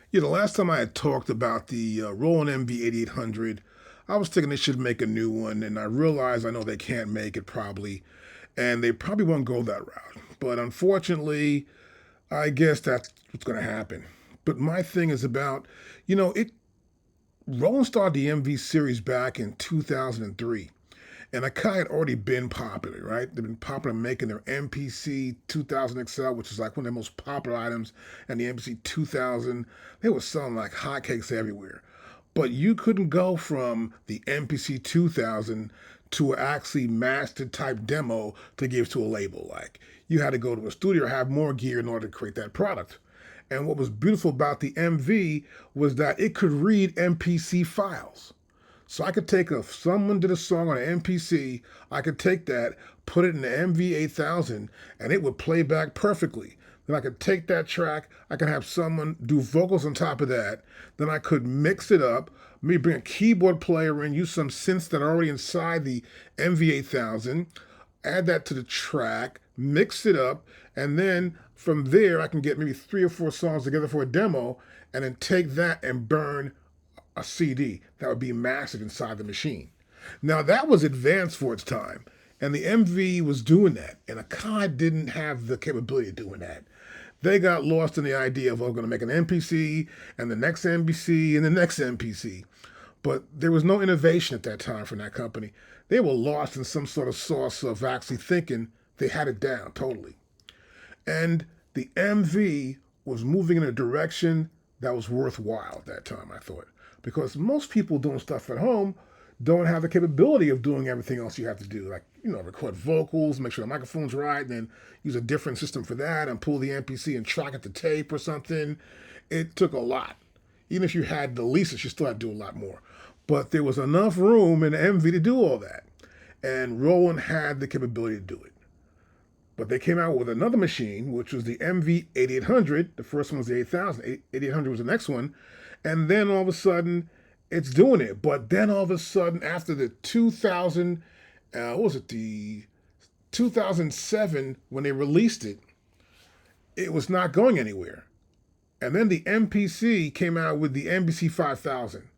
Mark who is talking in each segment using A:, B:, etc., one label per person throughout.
A: Yeah, the last time I had talked about the Roland MV-8800, I was thinking they should make a new one, and I realized I know they can't make it probably, and they probably won't go that route. But unfortunately, I guess that's what's going to happen. But my thing is about, it Roland started the MV series back in 2003. And AKAI had already been popular, right? They've been popular making their MPC 2000 XL, which is like one of the most popular items, and the MPC 2000. They were selling like hotcakes everywhere. But you couldn't go from the MPC 2000 to an actually mastered type demo to give to a label. Like you had to go to a studio or have more gear in order to create that product. And what was beautiful about the MV was that it could read MPC files. So I could take if someone did a song on an MPC, I could take that, put it in the MV-8000, and it would play back perfectly. Then I could take that track, I could have someone do vocals on top of that. Then I could mix it up, maybe bring a keyboard player in, use some synths that are already inside the MV-8000, add that to the track, mix it up, and then from there I can get maybe 3 or 4 songs together for a demo, and then take that and burn a CD that would be massive inside the machine. Now that was advanced for its time, and the MV was doing that, and AKAI didn't have the capability of doing that. They got lost in the idea of, oh, I'm going to make an MPC, and the next MPC, and the next MPC. But there was no innovation at that time from that company. They were lost in some sort of sauce of actually thinking they had it down totally. And the MV was moving in a direction that was worthwhile at that time, I thought. Because most people doing stuff at home don't have the capability of doing everything else you have to do. Like, record vocals, make sure the microphone's right, and then use a different system for that and pull the MPC and track it to tape or something. It took a lot. Even if you had the leases, you still had to do a lot more. But there was enough room in the MV to do all that. And Roland had the capability to do it. But they came out with another machine, which was the MV-8800. The first one was the 8000. 8800 was the next one. And then all of a sudden, it's doing it. But then all of a sudden, after the 2000, what was it, the 2007, when they released it, it was not going anywhere. And then the MPC came out with the MPC 5000.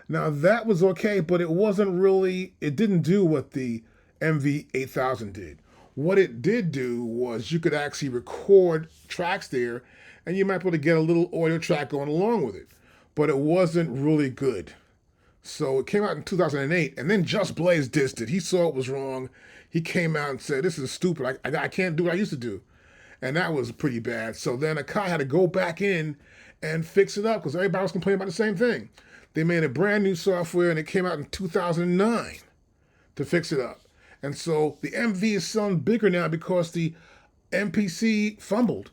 A: Now that was okay, but it wasn't really, it didn't do what the MV-8000 did. What it did do was you could actually record tracks there, and you might be able to get a little audio track going along with it. But it wasn't really good. So it came out in 2008, and then Just Blaze dissed it. He saw it was wrong. He came out and said, "This is stupid. I can't do what I used to do." And that was pretty bad. So then AKAI had to go back in and fix it up because everybody was complaining about the same thing. They made a brand new software, and it came out in 2009 to fix it up. And so the MV is selling bigger now because the MPC fumbled.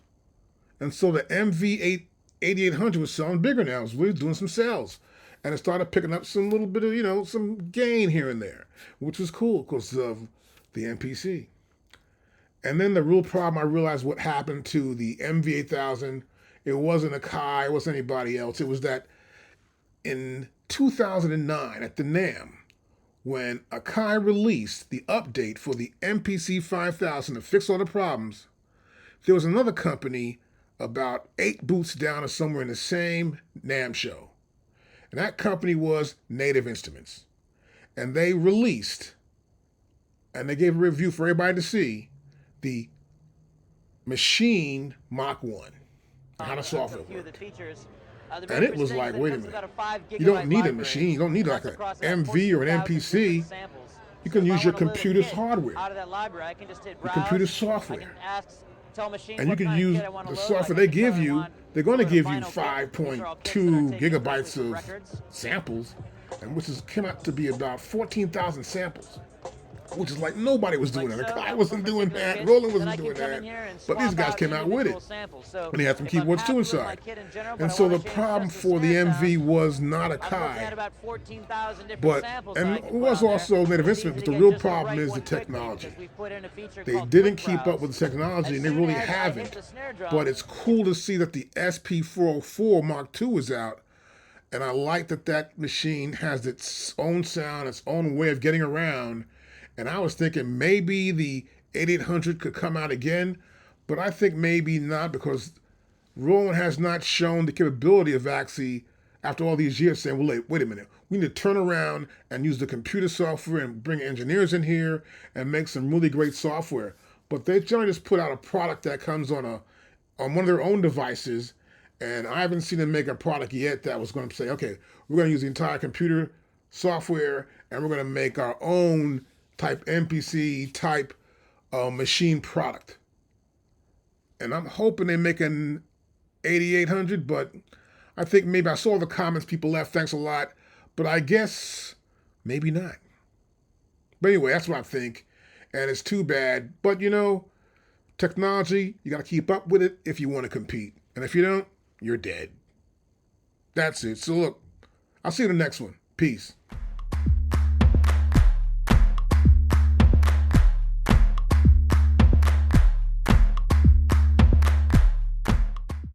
A: And so the MV 8800 was selling bigger now. It was really doing some sales. And it started picking up some little bit of, some gain here and there, which was cool because of the MPC. And then the real problem, I realized what happened to the MV-8000. It wasn't AKAI, it wasn't anybody else. It was that in 2009 at the NAMM, when AKAI released the update for the MPC 5000 to fix all the problems, there was another company about 8 booths down or somewhere in the same NAMM show. And that company was Native Instruments. And they released, and they gave a review for everybody to see, the Machine Mach 1, how the software worked. And it was like, wait a minute, you don't need a machine, you don't need like an MV or an MPC. You can use your computer's hardware, your computer's software. And you can use the software they give you. They're going to give you 5.2 gigabytes of samples, and which came out to be about 14,000 samples, which is like nobody was doing that. I wasn't doing that. Roland wasn't doing that. But these guys came out with it. And they had some keyboards too inside. And so the problem for the MV was not AKAI, and it was also Native Instruments, but the real problem is the technology. They didn't keep up with the technology, and they really haven't. But it's cool to see that the SP404 Mark II is out. And I like that that machine has its own sound, its own way of getting around. And I was thinking maybe the 8800 could come out again, but I think maybe not because Roland has not shown the capability of actually, after all these years, saying, well, wait a minute. We need to turn around and use the computer software and bring engineers in here and make some really great software. But they generally just put out a product that comes on one of their own devices, and I haven't seen them make a product yet that was going to say, okay, we're going to use the entire computer software and we're going to make our own type MPC type machine product. And I'm hoping they make an 8800, but I think maybe I saw the comments people left. Thanks a lot. But I guess maybe not. But anyway, that's what I think. And it's too bad. But technology, you got to keep up with it if you want to compete. And if you don't, you're dead. That's it. So look, I'll see you in the next one. Peace.